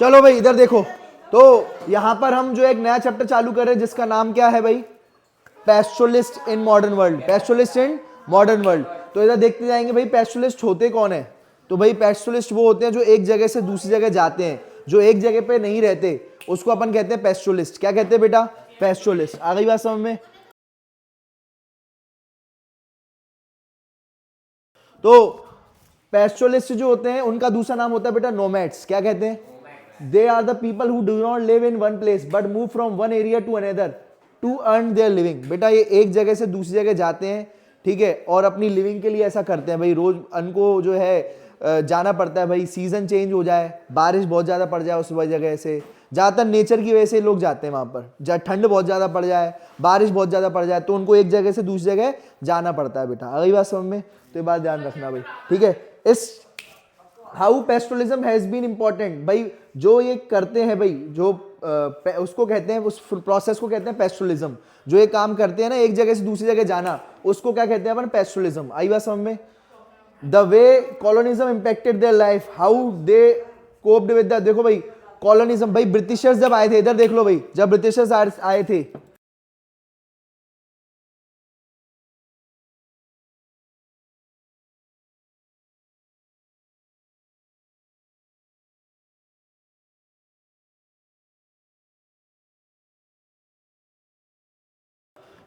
चलो भाई इधर देखो, तो यहां पर हम जो एक नया चैप्टर चालू कर रहे हैं जिसका नाम क्या है भाई, pastoralist in modern world, pastoralist in modern world. तो इधर देखते जाएंगे भाई पैस्टोरलिस्ट होते कौन है। तो भाई पैस्टोरलिस्ट वो होते हैं जो एक जगह से दूसरी जगह जाते हैं, जो एक जगह पे नहीं रहते, उसको अपन कहते हैं पैस्टोरलिस्ट। क्या कहते हैं बेटा, पैस्टोरलिस्ट। आ गई बात समझ में। तो पैस्टोरलिस्ट जो होते हैं उनका दूसरा नाम होता है बेटा नोमैड्स। क्या कहते हैं, they are the people who do not live in one place but move from one area to another to earn their living. बेटा ये एक जगह से दूसरी जगह जाते हैं, ठीक है, और अपनी लिविंग के लिए ऐसा करते हैं भाई। रोज उनको जो है जाना पड़ता है भाई, सीजन चेंज हो जाए, बारिश बहुत ज्यादा पड़ जाए उस जगह से, ज्यादातर नेचर की वजह से लोग जाते हैं वहां पर, जहाँ ठंड बहुत ज्यादा पड़ जाए, बारिश बहुत ज्यादा पड़ जाए, तो उनको एक जगह से दूसरी जगह जाना पड़ता है बेटा। अगली बात समझ में, तो ये बात ध्यान रखना भाई, ठीक है। Is how pastoralism has been important भाई, जो ये करते हैं भाई, जो उसको कहते हैं, उस प्रोसेस को कहते हैं पेस्टोरलिज्म। जो ये काम करते हैं ना एक जगह से दूसरी जगह जाना, उसको क्या कहते हैं अपन, पेस्टोरलिज्म। आई बात समझ में। The way colonialism impacted their life, how they coped with the, देखो भाई कॉलोनिज्म, भाई ब्रिटिशर्स जब आए थे, इधर देख लो भाई, जब ब्रिटिशर्स आए थे,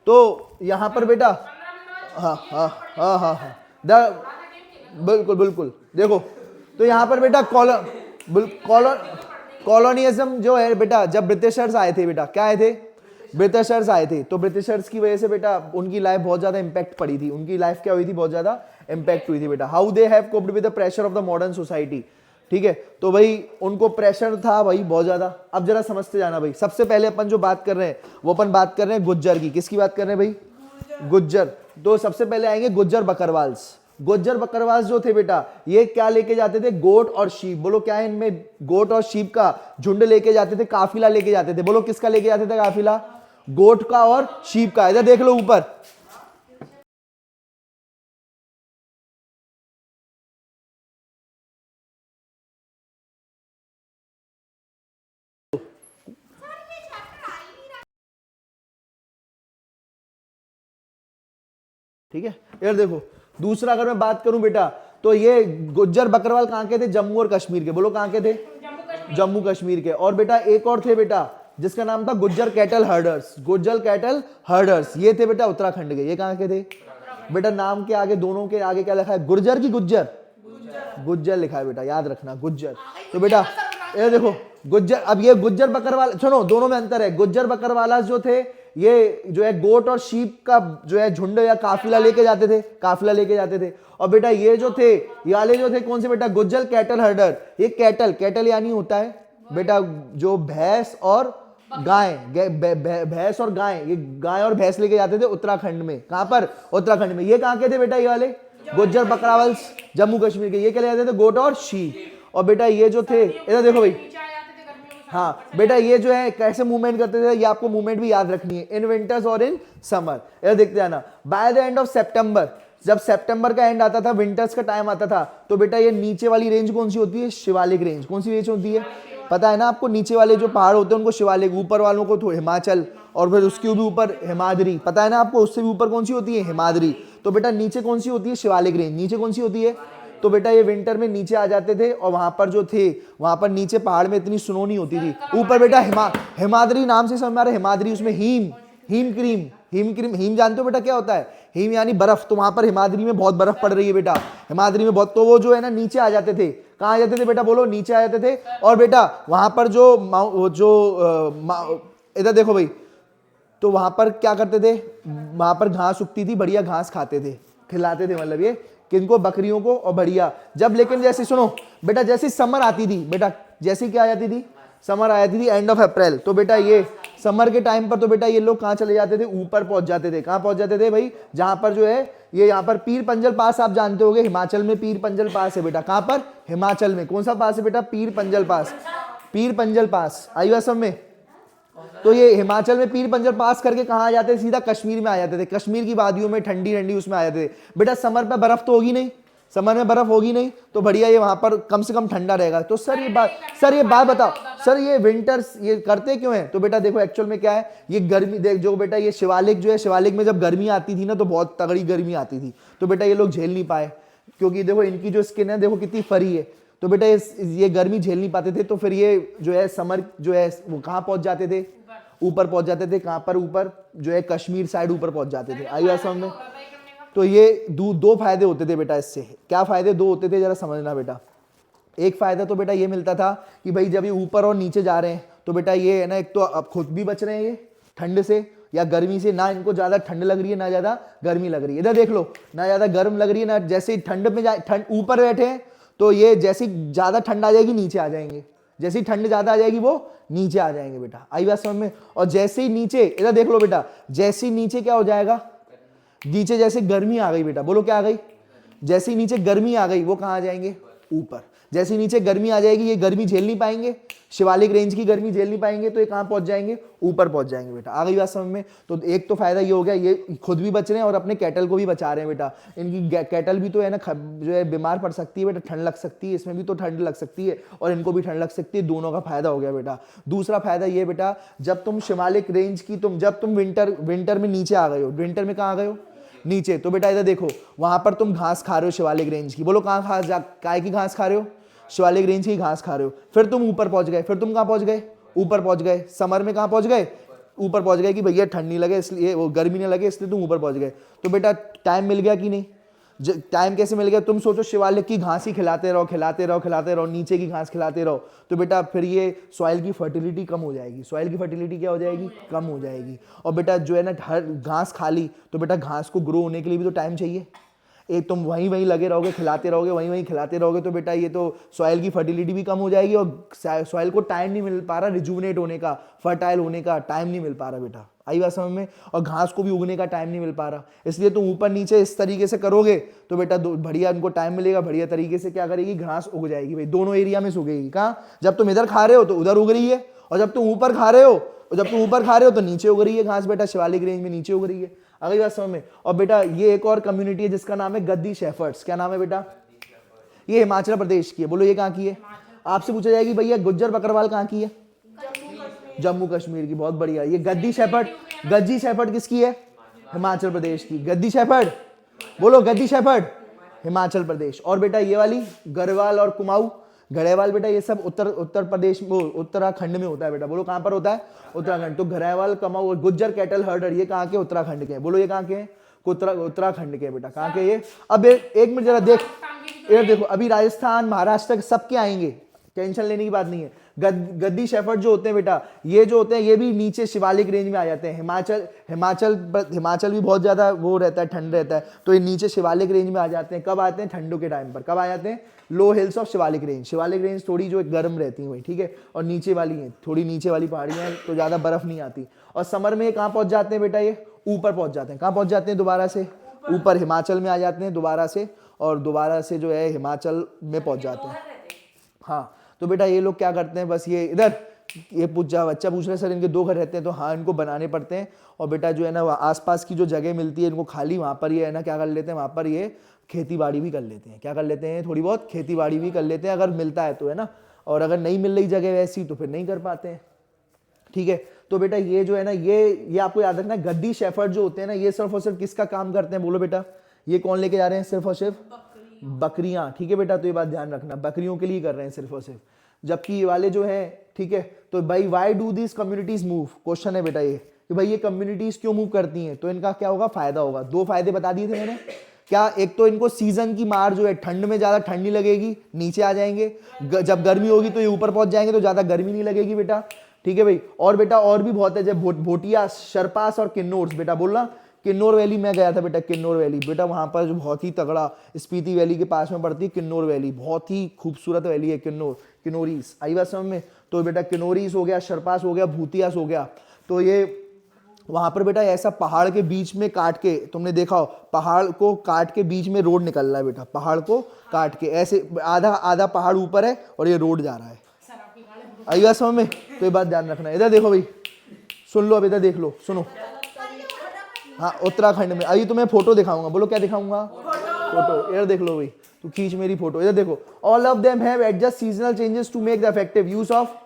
तो यहां पर बेटा, हाँ हाँ हाँ हाँ हाँ, बिल्कुल बिल्कुल, देखो तो यहां पर बेटा कॉलोनियज्म जो है बेटा, जब ब्रिटिशर्स आए थे बेटा, क्या आए थे, ब्रिटिशर्स आए थे, तो ब्रिटिशर्स की वजह से बेटा उनकी लाइफ बहुत ज्यादा इंपैक्ट पड़ी थी, उनकी लाइफ क्या हुई थी, बहुत ज्यादा इंपैक्ट हुई थी बेटा। How they have coped with the pressure of the modern society, ठीक है। तो भाई उनको प्रेशर था भाई बहुत ज्यादा। अब जरा समझते जाना भाई, सबसे पहले अपन जो बात कर रहे हैं वो अपन बात कर रहे हैं गुज्जर की। किसकी बात कर रहे हैं भाई, गुज्जर। तो सबसे पहले आएंगे गुज्जर बकरवाल्स। गुज्जर बकरवाल्स जो थे बेटा, ये क्या लेके जाते थे, गोट और शीप। बोलो क्या है इनमें, गोट और शीप का झुंड लेके जाते थे, काफिला लेके जाते थे। बोलो किसका लेके जाते थे काफिला, गोट का और शीप का। इधर देख लो ऊपर, ठीक है। इधर देखो, दूसरा अगर मैं बात करूं बेटा, तो ये गुज्जर बकरवाल कहां के थे, जम्मू और कश्मीर के। बोलो कहां के थे, जम्मू कश्मीर के। और बेटा एक और थे बेटा जिसका नाम था Gujjar cattle herders. Gujjar cattle herders ये थे बेटा उत्तराखंड के। ये कहां के थे बेटा, नाम के आगे, दोनों के आगे क्या लिखा है, गुर्जर की गुज्जर, गुज्जर लिखा है बेटा, याद रखना गुज्जर। तो बेटा ये देखो गुज्जर, अब ये गुज्जर बकरवाल, सुनो दोनों में अंतर है। गुज्जर बकरवाला जो थे, ये जो है गोट और शीप का जो है झुंड या काफिला लेके जाते थे, काफिला लेके जाते थे। और बेटा ये जो थे, ये वाले जो थे कौन से बेटा, गुज्जर कैटल हर्डर। ये कैटल, कैटल यानी होता है बेटा जो भैंस और गाय, भैंस और गाय, ये गाय और भैंस लेके जाते थे उत्तराखंड में। कहां पर, उत्तराखंड में। ये कहां के थे बेटा, ये वाले गुज्जर बकरवाल्स जम्मू कश्मीर के। ये क्या ले जाते थे, गोट और शीप। और बेटा ये जो थे, इधर देखो भाई, हाँ बेटा ये जो है कैसे मूवमेंट करते थे, ये आपको मूवमेंट भी याद रखनी है, इन विंटर्स और इन समर। ये देखते जाना, बाय द एंड ऑफ सितंबर, जब सितंबर का एंड आता था, विंटर्स का टाइम आता था, तो बेटा ये नीचे वाली रेंज कौन सी होती है, शिवालिक रेंज। कौन सी रेंज होती है, पता है ना आपको, नीचे वाले जो पहाड़ होते हैं उनको शिवालिक, ऊपर वालों को तो हिमाचल, और फिर उसके भी ऊपर हिमाद्री। पता है ना आपको, उससे भी ऊपर कौन सी होती है, हिमाद्री। तो बेटा नीचे कौन सी होती है, शिवालिक रेंज। नीचे कौन सी होती है, तो बेटा ये विंटर में नीचे आ जाते थे, और वहां पर जो थे, वहां पर नीचे पहाड़ में इतनी स्नो नहीं होती थी। ऊपर बेटा हिमाद्री नाम से समझ में आ रहा है, हिमाद्री, उसमें हीम क्रीम, हीम जानते हो बेटा क्या होता है, हीम यानी बर्फ। तो वहां पर हिमाद्री में बहुत बर्फ पड़ रही है बेटा, हिमाद्री में बहुत, तो वो जो है ना नीचे आ जाते थे। कहाँ आ जाते थे बेटा, बोलो नीचे आ जाते थे। और बेटा वहां पर इधर देखो भाई, तो वहां पर क्या करते थे, वहां पर घास उगती थी, बढ़िया घास खाते थे, खिलाते थे, मतलब ये किनको, बकरियों को और बढ़िया। जब लेकिन जैसे सुनो बेटा, जैसी समर आती थी बेटा, जैसी क्या आ जाती थी, समर आ जाती थी एंड ऑफ अप्रैल, तो बेटा ये समर के टाइम पर तो बेटा ये लोग कहाँ चले जाते थे, ऊपर पहुंच जाते थे। कहाँ पहुंच जाते थे भाई, जहां पर जो है ये यहाँ पर पीर पंजल पास, आप जानते होंगे हिमाचल में पीर पंजल पास है बेटा। कहाँ पर, हिमाचल में। कौन सा पास है बेटा, पीर पंजल पास, पीर पंजल पास। आई बात समझ में। तो ये हिमाचल में पीर पंजल पास करके कहाँ आ जाते थे, सीधा कश्मीर में आ जाते थे। कश्मीर की वादियों में ठंडी ठंडी उसमें आ जाते थे बेटा। समर पे बर्फ तो होगी नहीं, समर में बर्फ होगी नहीं तो बढ़िया ये वहां पर कम से कम ठंडा रहेगा। तो सर ये बात बताओ सर, ये विंटर्स ये करते क्यों है? तो बेटा देखो एक्चुअल में क्या है, ये गर्मी देख जो बेटा ये शिवालिक जो है, शिवालिक में जब गर्मी आती थी ना तो बहुत तगड़ी गर्मी आती थी, तो बेटा ये लोग झेल नहीं पाए, क्योंकि देखो इनकी जो स्किन है देखो कितनी फरी है, तो बेटा ये गर्मी झेल नहीं पाते थे, तो फिर ये जो है समर जो है वो कहाँ पहुंच जाते थे? ऊपर पहुंच जाते थे। कहाँ पर? ऊपर जो है कश्मीर साइड ऊपर पहुंच जाते थे। आई बात समझ में? तो ये दो फायदे होते थे बेटा इससे। क्या फायदे दो होते थे जरा समझना बेटा। एक फायदा तो बेटा ये मिलता था कि भाई जब ये ऊपर और नीचे जा रहे हैं तो बेटा ये है ना, एक तो अब खुद भी बच रहे हैं ये ठंड से या गर्मी से, ना इनको ज्यादा ठंड लग रही है ना ज्यादा गर्मी लग रही है। इधर देख लो, ना ज्यादा गर्म लग रही है ना, जैसे ही ठंड में ठंड ऊपर बैठे हैं तो ये जैसी ज्यादा ठंड आ जाएगी नीचे आ जाएंगे, जैसी ठंड ज्यादा आ जाएगी वो नीचे आ जाएंगे बेटा। आई बात समझ में? और जैसे ही नीचे, इधर देख लो बेटा, जैसे ही नीचे क्या हो जाएगा, नीचे जैसे गर्मी आ गई बेटा, बोलो क्या आ गई? जैसे ही नीचे गर्मी आ गई वो कहाँ आ जाएंगे? ऊपर। जैसे ही नीचे गर्मी आ जाएगी, ये गर्मी झेल नहीं पाएंगे, शिवालिक रेंज की गर्मी झेल नहीं पाएंगे, तो ये कहाँ पहुंच जाएंगे? ऊपर पहुंच जाएंगे बेटा। आ गई बात समझ में? तो एक तो फायदा ये हो गया, ये खुद भी बच रहे हैं और अपने कैटल को भी बचा रहे हैं बेटा। इनकी कैटल भी तो है ना जो है बीमार पड़ सकती है बेटा, ठंड लग सकती है, इसमें भी तो ठंड लग सकती है और इनको भी ठंड लग सकती है, दोनों का फायदा हो गया बेटा। दूसरा फायदा ये बेटा, जब तुम शिवालिक रेंज की जब तुम विंटर में नीचे आ गए हो, विंटर में कहाँ आ गए हो? नीचे। तो बेटा इधर देखो, वहां पर तुम घास खा रहे हो शिवालिक रेंज की, बोलो कहाँ काय की घास खा रहे हो? शिवालिक रेंज की घास खा रहे हो। फिर तुम ऊपर पहुंच गए, फिर तुम कहाँ पहुंच गए? ऊपर पहुंच गए। समर में कहाँ पहुंच गए? ऊपर पहुंच गए कि भैया ठंड नहीं लगे, इसलिए वो गर्मी नहीं लगे, इसलिए तुम ऊपर पहुंच गए। तो बेटा टाइम मिल गया कि नहीं? टाइम कैसे मिल गया? तुम सोचो शिवालिक की घास ही खिलाते रहो खिलाते रहो खिलाते रहो, नीचे की घास खिलाते रहो, तो बेटा फिर ये सॉइल की फर्टिलिटी कम हो जाएगी। सॉइल की फर्टिलिटी क्या हो जाएगी? कम हो जाएगी। और बेटा जो है ना, हर घास खा ली तो बेटा घास को ग्रो होने के लिए भी तो टाइम चाहिए। एक तुम वहीं लगे रहोगे, खिलाते रहोगे, वहीं खिलाते रहोगे, तो बेटा ये तो सॉइल की फर्टिलिटी भी कम हो जाएगी और सॉइल को टाइम नहीं मिल पा रहा रिजुवनेट होने का, फर्टाइल होने का टाइम नहीं मिल पा रहा बेटा। आई बात समझ में? और घास को भी उगने का टाइम नहीं मिल पा रहा, इसलिए तुम ऊपर नीचे इस तरीके से करोगे तो बेटा बढ़िया उनको टाइम मिलेगा, बढ़िया तरीके से क्या करेगी? घास उग जाएगी भाई, दोनों एरिया में उगेगी। कहाँ? जब तुम इधर खा रहे हो तो उधर उग रही है, और जब तुम ऊपर खा रहे हो तो नीचे उग रही है घास बेटा, शिवालिक रेंज में नीचे उग रही है। अगली बात समझ में? और बेटा ये एक और कम्युनिटी है जिसका नाम है गद्दी शेफर्ड्स। क्या नाम है बेटा? ये हिमाचल प्रदेश की है। बोलो ये कहाँ की है? आपसे पूछा जाएगी भैया गुज्जर बकरवाल कहाँ की है? जम्मू कश्मीर की। बहुत बढ़िया। ये गद्दी शेफर्ड किसकी है? हिमाचल प्रदेश की। गद्दी शेफर्ड, बोलो गद्दी शेफर्ड, हिमाचल प्रदेश। और बेटा ये वाली गढ़वाल और कुमाऊं, घड़ेवाल बेटा ये सब उत्तर प्रदेश में, उत्तराखंड में होता है बेटा। बोलो कहां पर होता है? उत्तराखंड। तो घड़ेवाल, कुमाऊं और गुज्जर कैटल हर्डर ये कहां के? उत्तराखंड के हैं। बोलो ये कहां के हैं? उत्तराखंड के बेटा। कहां के ये? अब एक मिनट जरा देख, ये देखो अभी राजस्थान महाराष्ट्र सबके आएंगे, टेंशन लेने की बात नहीं है। गद्दी शेफर्ड जो होते हैं बेटा, ये जो होते हैं ये भी नीचे शिवालिक रेंज में आ जाते हैं। हिमाचल भी बहुत ज्यादा वो रहता है, ठंड रहता है, तो ये नीचे शिवालिक रेंज में आ जाते हैं। कब आते हैं? ठंडों के टाइम पर। कब आ जाते हैं? लो hills of Shivalik range. Shivalik range थोड़ी जो गर्म रहती है वही, ठीक है, और नीचे वाली है थोड़ी, नीचे वाली पहाड़ियां तो ज्यादा बर्फ नहीं आती। और समर में कहाँ पहुंच जाते हैं बेटा? ये ऊपर पहुंच जाते हैं। कहाँ पहुंच जाते हैं? दोबारा से ऊपर हिमाचल में आ जाते हैं दोबारा से, और दोबारा से जो है हिमाचल में पहुंच जाते हैं। हाँ, तो बेटा ये लोग क्या करते हैं, बस ये इधर ये बच्चा पूछ रहा है सर इनके 2 घर रहते हैं, तो हाँ इनको बनाने पड़ते हैं। और बेटा जो है ना आसपास की जो जगह मिलती है इनको खाली, वहाँ पर ये है ना क्या कर लेते हैं, वहाँ पर ये खेती बाड़ी भी कर लेते हैं। क्या कर लेते हैं? थोड़ी बहुत खेती बाड़ी भी कर लेते हैं, अगर मिलता है तो, है ना। और अगर नहीं मिल रही जगह वैसी तो फिर नहीं कर पाते हैं, ठीक है। तो बेटा ये जो है ना, ये आपको याद रखना, गद्दी शेफर्ड जो होते हैं ना, ये सिर्फ और सिर्फ किसका काम करते हैं? बोलो बेटा, ये कौन लेके जा रहे हैं? सिर्फ और सिर्फ बकरियां, ठीक है बेटा। तो ये बात ध्यान रखना, बकरियों के लिए कर रहे हैं सिर्फ और सिर्फ। जबकि ये वाले जो है, ठीक है, तो भाई why do this communities move? Question है बेटा ये कि भाई ये कम्युनिटीज क्यों मूव करती हैं? तो इनका क्या होगा? फायदा होगा। 2 फायदे बता दिए थे मैंने। क्या? एक तो इनको सीजन की मार जो है, ठंड में ज्यादा ठंड नहीं लगेगी, नीचे आ जाएंगे। जब गर्मी होगी तो ये ऊपर पहुंच जाएंगे, तो ज्यादा गर्मी नहीं लगेगी बेटा, ठीक है भाई। और बेटा और भी बहुत है, जब भोटिया, शरपास और किन्नौर्स बेटा। बोलना किन्नौर वैली में गया था बेटा, किन्नौर वैली बेटा, वहां पर जो बहुत ही तगड़ा, स्पीति वैली के पास में पड़ती है किन्नौर वैली, बहुत ही खूबसूरत वैली है किन्नौरीस। आई बात समझ में? तो बेटा किन्नौरीस हो गया, शरपास हो गया, भूतियास हो गया। तो ये वहां पर बेटा ऐसा पहाड़ के बीच में काट के, तुमने देखा हो पहाड़ को काट के बीच में रोड निकल रहा है बेटा, पहाड़ को काट के ऐसे आधा पहाड़ ऊपर है और ये रोड जा रहा है। आई बात समझ में? तो ये बात ध्यान रखना। इधर देखो भाई, सुन लो, अब इधर देख लो, सुनो। हाँ, उत्तराखंड में। अभी तुम्हें फोटो दिखाऊंगा। बोलो क्या दिखाऊंगा? फोटो। इधर देख लो भाई, तू खींच मेरी फोटो। इधर देखो, all of them have adjust seasonal changes to make the effective use of.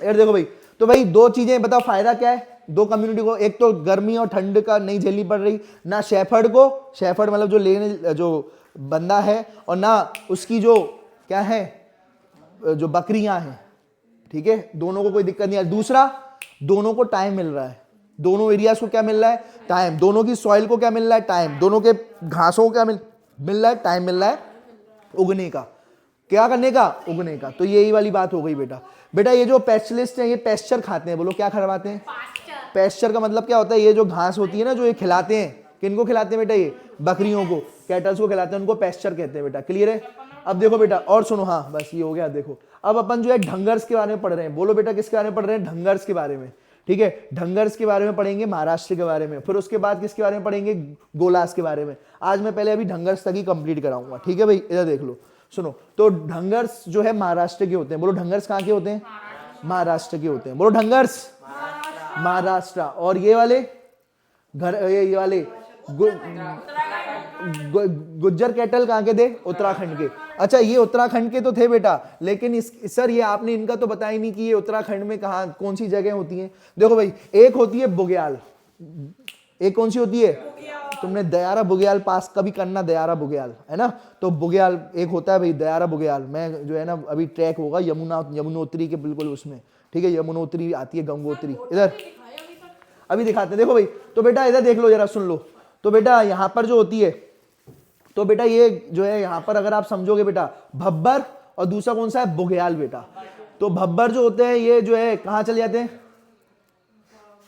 इधर देखो भाई, तो भाई दो चीजें बताओ, फायदा क्या है दो कम्युनिटी को, एक तो गर्मी और ठंड का नहीं झेलनी पड़ रही ना शेफर्ड को, शेफर्ड मतलब जो लेने जो बंदा है, और ना उसकी जो क्या है जो बकरियां हैं, ठीक है, दोनों को कोई दिक्कत नहीं है। दूसरा, दोनों को टाइम मिल रहा है, दोनों एरियाज को क्या मिल रहा है, टाइम, दोनों की सॉइल को क्या मिल रहा है, टाइम, दोनों के घासों को क्या मिल रहा है, टाइम मिल रहा है उगने का, क्या करने का, उगने का। तो यही वाली बात हो गई बेटा। बेटा ये जो पेस्चरलिस्ट हैं ये पेस्चर खाते हैं, बोलो क्या खिलाते हैं, पेस्चर का मतलब क्या होता है, ये जो घास होती है ना जो ये खिलाते हैं, किनको खिलाते हैं बेटा, ये बकरियों को, कैटल्स को खिलाते हैं, उनको पेस्चर कहते हैं बेटा। क्लियर है। अब देखो बेटा और सुनो, हाँ बस ये हो गया। देखो अब अपन जो है ढंगर्स के बारे में पढ़ रहे हैं, बोलो बेटा किसके बारे में पढ़ रहे हैं, ढंगर्स के बारे में, ठीक है। ढंगर्स के बारे में पढ़ेंगे, महाराष्ट्र के बारे में, फिर उसके बाद किसके बारे में पढ़ेंगे, गोलास के बारे में। आज मैं पहले अभी ढंगर्स तक ही कंप्लीट कराऊंगा, ठीक है भाई। इधर देख लो, सुनो, तो ढंगर्स जो है महाराष्ट्र के होते हैं, बोलो ढंगर्स कहाँ के होते हैं, महाराष्ट्र के होते हैं, बोलो ढंगर्स महाराष्ट्र। और ये वाले घर, ये वाले गुज्जर कैटल कहाँ के थे, उत्तराखंड के। अच्छा ये उत्तराखंड के तो थे बेटा, लेकिन सर ये आपने इनका तो बताया नहीं कि ये उत्तराखंड में कहाँ कौन सी जगह होती हैं। देखो भाई, एक होती है बुग्याल, एक कौन सी होती है, तुमने दयारा बुग्याल पास कभी करना, दयारा बुग्याल है ना, तो बुग्याल एक होता है भाई, दयारा बुग्याल। मैं जो है ना अभी ट्रैक होगा यमुनोत्री के बिल्कुल उसमें, ठीक है, यमुनोत्री आती है, गंगोत्री, इधर अभी दिखाते हैं। देखो भाई, तो बेटा इधर देख लो जरा, सुन लो। तो बेटा यहाँ पर जो होती है, तो बेटा ये जो है यहाँ पर अगर आप समझोगे बेटा, भब्बर और दूसरा कौन सा है, बुग्याल बेटा। तो भब्बर जो होते हैं ये जो है कहाँ चले जाते हैं,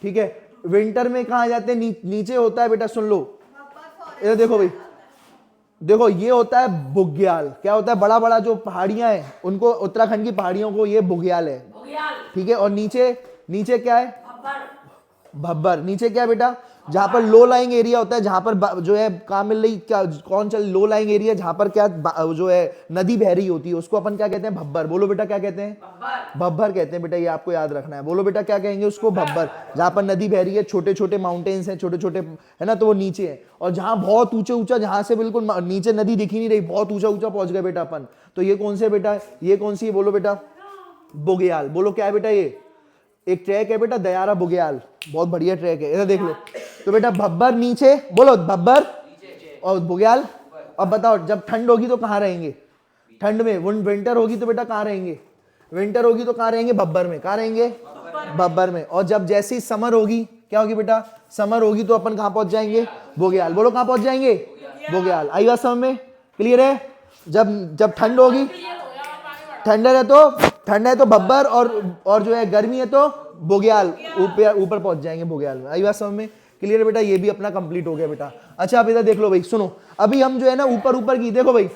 ठीक है, विंटर में कहाँ जाते हैं, नीचे होता है बेटा, सुन लो इधर देखो भाई, देखो ये होता है बुग्याल। क्या होता है, बड़ा बड़ा जो पहाड़ियां हैं उनको, उत्तराखंड की पहाड़ियों को ये बुग्याल है, ठीक है। और नीचे नीचे क्या है, भब्बर। नीचे क्या है बेटा, जहां पर लो लाइंग एरिया होता है, जहां पर जो है कहाँ मिल रही, क्या कौन चल, लो लाइंग एरिया जहां पर क्या जो है नदी बह रही होती है, उसको अपन क्या कहते हैं, भब्बर। बोलो बेटा क्या कहते हैं, भब्बर कहते हैं बेटा, ये आपको याद रखना है। बोलो बेटा क्या कहेंगे उसको, भब्बर। जहां पर नदी बह रही है, छोटे छोटे माउंटेन्स हैं, छोटे छोटे है ना, तो वो नीचे है। और जहां बहुत ऊंचे ऊंचा, जहां से बिल्कुल नीचे नदी दिख ही नहीं रही, बहुत ऊंचा ऊंचा पहुंच गए बेटा अपन, तो ये कौन से बेटा, ये कौन सी है, बोलो बेटा बुग्याल। बोलो क्या है बेटा, ये एक ट्रैक है बेटा, दयारा बुग्याल, बहुत बढ़िया ट्रैक है, इधर देख लो। तो बेटा भब्बर नीचे, बोलो भब्बर और बुग्याल। अब बताओ जब ठंड होगी तो कहाँ रहेंगे, ठंड में, विंटर होगी तो बेटा कहाँ रहेंगे, विंटर होगी तो कहाँ रहेंगे, भब्बर में। कहाँ रहेंगे, भब्बर में। और जब जैसी समर होगी, क्या होगी बेटा, समर होगी तो अपन कहाँ पहुंच जाएंगे, बुग्याल। बोलो कहाँ पहुंच जाएंगे, बुग्याल। आई बात समझ में, क्लियर है। जब ठंड होगी, ठंड है तो भब्बर, और जो है गर्मी है तो बुग्याल, ऊपर पहुंच जाएंगे बुग्याल में। आई बात समझ में, क्लियर है बेटा। ये भी अपना कंप्लीट हो गया बेटा। अच्छा अब इधर देख लो भाई, सुनो, अभी हम जो है ना ऊपर की, देखो भाई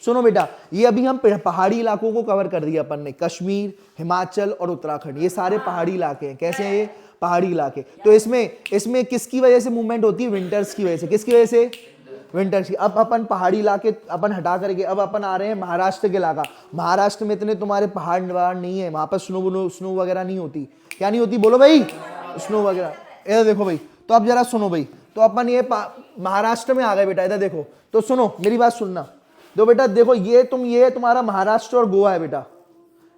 सुनो बेटा, ये अभी हम पहाड़ी इलाकों को कवर कर दिया अपन ने, कश्मीर, हिमाचल और उत्तराखंड, ये सारे पहाड़ी इलाके हैं। कैसे हैं ये, पहाड़ी इलाके। तो इसमें किसकी वजह से मूवमेंट होती है, विंटर्स की वजह से। किसकी वजह से, विंटर्स की। अब अपन पहाड़ी इलाके अपन हटा करके अब अपन आ रहे हैं महाराष्ट्र के इलाका। महाराष्ट्र में इतने तुम्हारे पहाड़ नहीं है, वहां पर स्नो वगैरह नहीं होती। क्या नहीं होती, बोलो भाई, स्नो वगैरह। इधर देखो भाई, तो अब जरा सुनो भाई, तो अपन ये महाराष्ट्र में आ गए बेटा। इधर देखो, तो सुनो मेरी बात सुनना, तो बेटा देखो ये तुम्हारा महाराष्ट्र और गोवा है बेटा।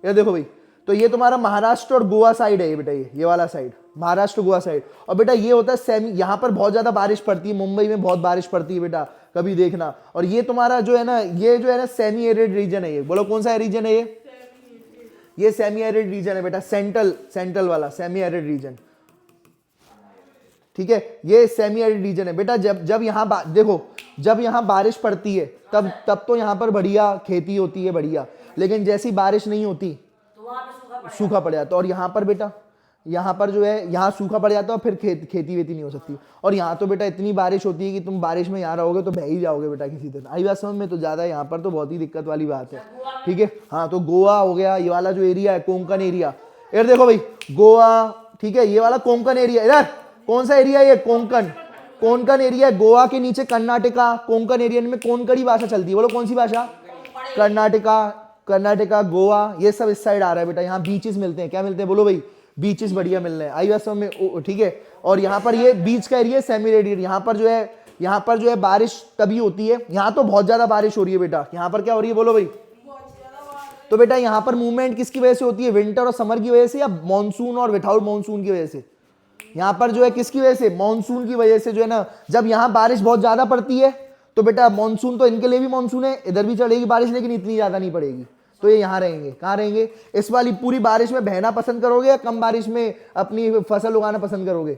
ये देखो भाई, तो ये तुम्हारा महाराष्ट्र और गोवा साइड है, ये बेटा ये वाला साइड, महाराष्ट्र गोवा साइड। और बेटा ये होता है सेमी, यहाँ पर बहुत ज्यादा बारिश पड़ती है, मुंबई में बहुत बारिश पड़ती है बेटा, कभी देखना। और ये तुम्हारा जो है ना, ये जो है ना सेमी एरिड रीजन है। ये बोलो कौन सा रीजन है, ये सेमी एरिड रीजन है बेटा, सेंट्रल वाला सेमी एरिड रीजन, ठीक है। ये सेमी एरिड रीजन है बेटा। जब यहाँ देखो, जब यहाँ बारिश पड़ती है तब तो यहाँ पर बढ़िया खेती होती है, बढ़िया। लेकिन जैसी बारिश नहीं होती तो सूखा पड़ जाता है। और यहाँ पर बेटा, यहाँ पर जो है, यहाँ सूखा पड़ जाता है, और फिर खेती वेती नहीं हो सकती। और यहाँ तो बेटा इतनी बारिश होती है कि तुम बारिश में यहाँ रहोगे तो बह ही जाओगे बेटा किसी दिन। आई बात समझ में, तो ज्यादा यहाँ पर तो बहुत ही दिक्कत वाली बात है, ठीक है। हाँ, तो गोवा हो गया, ये वाला जो एरिया है कोंकण एरिया। इधर देखो भाई, गोवा, ठीक है, ये वाला कोंकण एरिया। इधर कौन सा एरिया है, ये कोंकण एरिया। गोवा के नीचे कर्नाटका, कोंकण एरिया में कोंकणी भाषा चलती है। बोलो कौन सी भाषा, कर्नाटका, गोवा, ये सब इस साइड आ रहा है बेटा। यहाँ बीचेस मिलते हैं, क्या मिलते हैं, बोलो भाई, बीचेस बढ़िया मिल रहे हैं। आई बात समझ में, ठीक है। और यहाँ पर ये बीच का एरिया सेमी एरिड, यहाँ पर जो है यहाँ पर जो है बारिश तभी होती है, यहाँ तो बहुत ज्यादा बारिश हो रही है बेटा, यहाँ पर क्या हो रही है बोलो भाई। तो बेटा यहाँ पर मूवमेंट किसकी वजह से होती है, विंटर और समर की वजह से या मॉनसून और विदाउट मॉनसून की वजह से। यहाँ पर जो है किसकी वजह से, मॉनसून की वजह से जो है ना, जब यहाँ बारिश बहुत ज्यादा पड़ती है तो बेटा मॉनसून तो इनके लिए भी मॉनसून है, इधर भी चढ़ेगी बारिश लेकिन इतनी ज्यादा नहीं पड़ेगी, तो ये यहाँ रहेंगे। कहाँ रहेंगे, इस वाली पूरी बारिश में बहना पसंद करोगे या कम बारिश में अपनी फसल उगाना पसंद करोगे,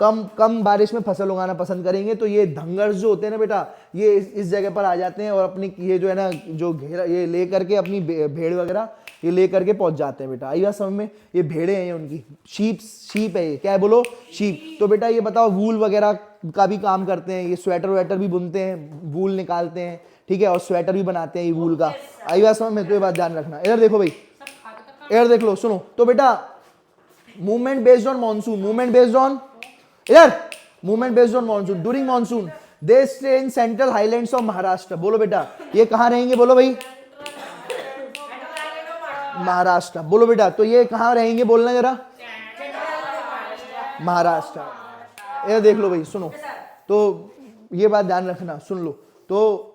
कम बारिश में फसल उगाना पसंद करेंगे। तो ये धंगर्स जो होते हैं ना बेटा, ये इस जगह पर आ जाते हैं और अपनी ये जो है ना जो घेरा ये ले करके अपनी भेड़ वगैरह ये ले करके पहुंच जाते हैं बेटा। आई बात समझ में, ये भेड़े हैं उनकी, शीप है ये, क्या है बोलो, शीप। तो बेटा ये बताओ वूल वगैरह का भी काम करते हैं, ये स्वेटर वेटर भी बुनते हैं, वूल निकालते हैं, ठीक है, और स्वेटर भी बनाते हैं ये वूल का। आई बात समझ में, तो ये बात ध्यान रखना। इधर देखो भाई, इधर देख लो, सुनो। तो बेटा movement based on monsoon, movement based on, इधर movement based on monsoon, during monsoon they stay in central highlands of Maharashtra. बोलो बेटा ये कहाँ रहेंगे, बोलो भाई, महाराष्ट्र। बोलो बेटा, तो ये कहाँ रहेंगे, बोलना जरा, महाराष्ट्र। ये देख लो भाई, सुनो, तो ये बात ध्यान रखना, सुन लो। तो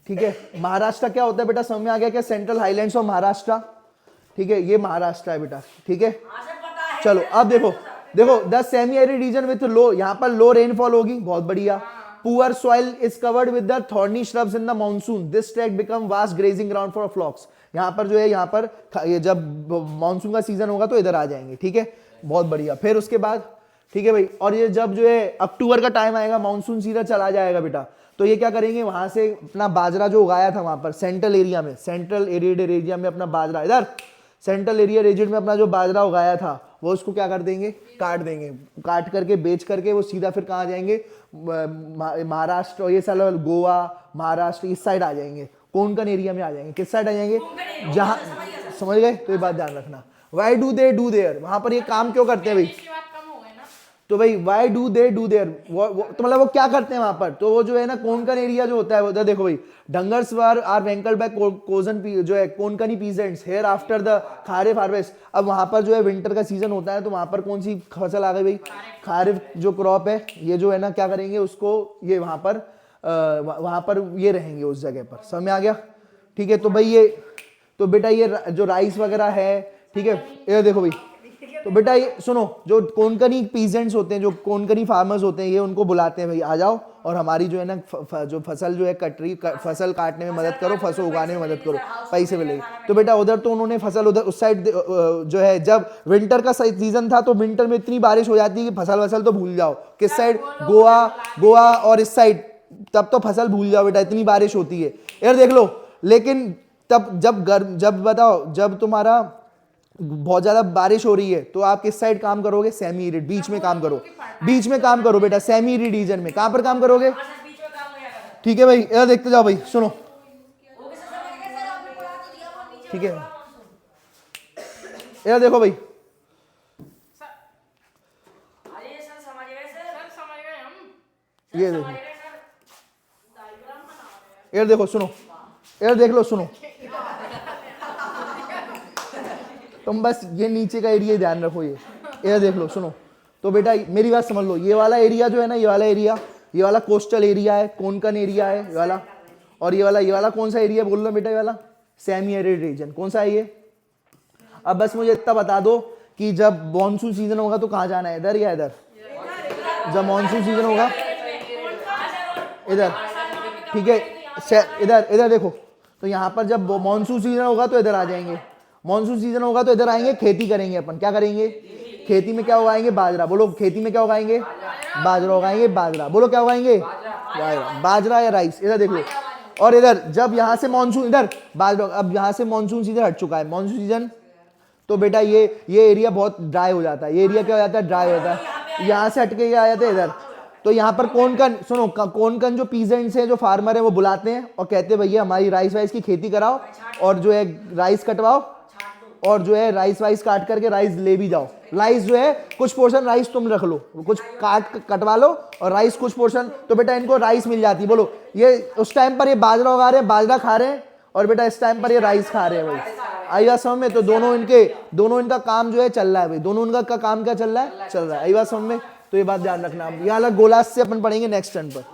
ठीक है, महाराष्ट्र क्या होता है बेटा, समझ में आ गया क्या, सेंट्रल हाईलैंड्स ऑफ महाराष्ट्र, ठीक है, ये महाराष्ट्र है बेटा, ठीक है। चलो अब देखो, देखो the semi arid region with low, यहाँ पर लो रेनफॉल होगी, बहुत बढ़िया। Poor soil is covered with the thorny shrubs in the monsoon, this track become vast grazing ground for flocks. यहाँ पर जो है, यहाँ पर जब मॉनसून का सीजन होगा तो इधर आ जाएंगे, ठीक है, बहुत बढ़िया। फिर उसके बाद ठीक है भाई, और ये जब जो है अक्टूबर का टाइम आएगा, मॉनसून सीधा चला जाएगा बेटा, तो ये क्या करेंगे, वहां से अपना बाजरा जो उगाया था वहां पर सेंट्रल एरिया में, सेंट्रल एरिड एरिया में अपना बाजरा, इधर सेंट्रल एरिया रीजन में अपना जो बाजरा उगाया था वो उसको क्या कर देंगे, काट देंगे, काट करके बेच करके वो सीधा फिर कहाँ जाएंगे, महाराष्ट्र और ये साला गोवा महाराष्ट्र इस साइड आ जाएंगे, कोंकण एरिया में आ जाएंगे। किस साइड आ जाएंगे, जहां, समझ गए, तो ये बात ध्यान रखना। Why do they do their, वहां पर ये काम क्यों करते हैं भाई, तो भाई why do they do their, तो मतलब वो क्या करते हैं वहां पर, तो वो जो है ना कोंकण एरिया जो होता है उधर देखो भाई, डंगर्स वर आर वेंकल बाय कोजन जो है Konkani peasants here after the kharif harvest. अब वहां पर जो है विंटर का सीजन होता है तो वहां पर कौन सी फसल आ गई भाई, खारिफ जो क्रॉप है, ये जो है ना क्या करेंगे उसको, ये वहां पर ये रहेंगे उस जगह पर, समझ में आ गया, ठीक है। तो भाई ये, तो बेटा ये जो राइस वगैरह है, ठीक है, ये देखो भाई, तो बेटा ये सुनो, जो कोंकणी पीजेंट्स होते हैं, जो कोंकणी फार्मर्स होते हैं, ये उनको बुलाते हैं भाई, आ जाओ और हमारी जो है ना जो फसल जो है कट रही, फसल काटने में मदद करो, फसल उगाने में मदद करो, पैसे मिलेंगे। तो बेटा उधर तो उन्होंने फसल उधर उस साइड जो है, जब विंटर का सीजन था तो विंटर में इतनी बारिश हो जाती है कि फसल तो भूल जाओ, किस साइड, गोवा और इस साइड, तब तो फसल भूल जाओ बेटा, इतनी बारिश होती है, यार देख लो। लेकिन तब जब बताओ, जब तुम्हारा बहुत ज्यादा बारिश हो रही है तो आप किस साइड काम करोगे, सेमी एरिड, बीच में काम करो, बीच में काम करो बेटा, सेमी एरिड रीजन में कहां पर काम करोगे, ठीक है भाई। इधर देखते जाओ भाई, सुनो, ठीक है, इधर देखो भाई, ये देखो, इधर देखो, सुनो, इधर देख लो, सुनो, तुम बस ये नीचे का एरिया ध्यान रखो, ये देख लो, सुनो। तो बेटा मेरी बात समझ लो, ये वाला एरिया जो है ना, ये वाला कोस्टल एरिया है, कोंकण एरिया है ये वाला, और ये वाला कौन सा एरिया बोल रहा बेटा, ये वाला सेमी एरिड रीजन, कौन सा है ये। अब बस मुझे इतना बता दो कि जब मॉनसून सीजन होगा तो कहाँ जाना है, इधर या इधर, जब मॉनसून सीजन होगा इधर, ठीक है, इधर देखो, तो यहाँ पर जब मॉनसून सीजन होगा तो इधर आ जाएंगे, मॉनसून सीजन होगा तो इधर आएंगे, खेती करेंगे अपन, क्या करेंगे, खेती में क्या उगाएंगे, बाजरा। बोलो खेती में क्या उगाएंगे, बाजरा उगाएंगे, बाजरा। बोलो क्या उगाएंगे, बाजरा या राइस। इधर देख लो, और इधर जब यहाँ से मॉनसून, इधर बाजरा, अब यहाँ से मॉनसून सीजन हट चुका है, मॉनसून सीजन, तो बेटा ये एरिया बहुत ड्राई हो जाता है, ये एरिया क्या हो जाता है, ड्राई होता है, यहाँ से हटके आ जाते हैं इधर। तो यहाँ पर कोंकण, सुनो, कोंकण जो पीजेंट्स हैं, जो फार्मर है, वो बुलाते हैं और कहते हैं भैया हमारी राइस वाइस की खेती कराओ और जो है राइस कटवाओ, और जो है राइस वाइस काट करके राइस ले भी जाओ। राइस जो है कुछ पोर्शन राइस तुम रख लो, कुछ कटवा लो और राइस कुछ पोर्शन, तो बेटा इनको राइस मिल जाती है। बोलो ये उस टाइम पर ये बाजरा उगा रहे हैं, बाजरा खा रहे हैं, और बेटा इस टाइम पर ये राइस खा रहे हैं भाई, आई बात समझ में। तो दोनों इनका काम जो है चल रहा है भाई, दोनों इनका काम क्या चल रहा है, चल रहा है, आई बात समझ में। तो ये बात ध्यान रखना। ये अलग गोलास से अपन पढ़ेंगे नेक्स्ट टर्न पर।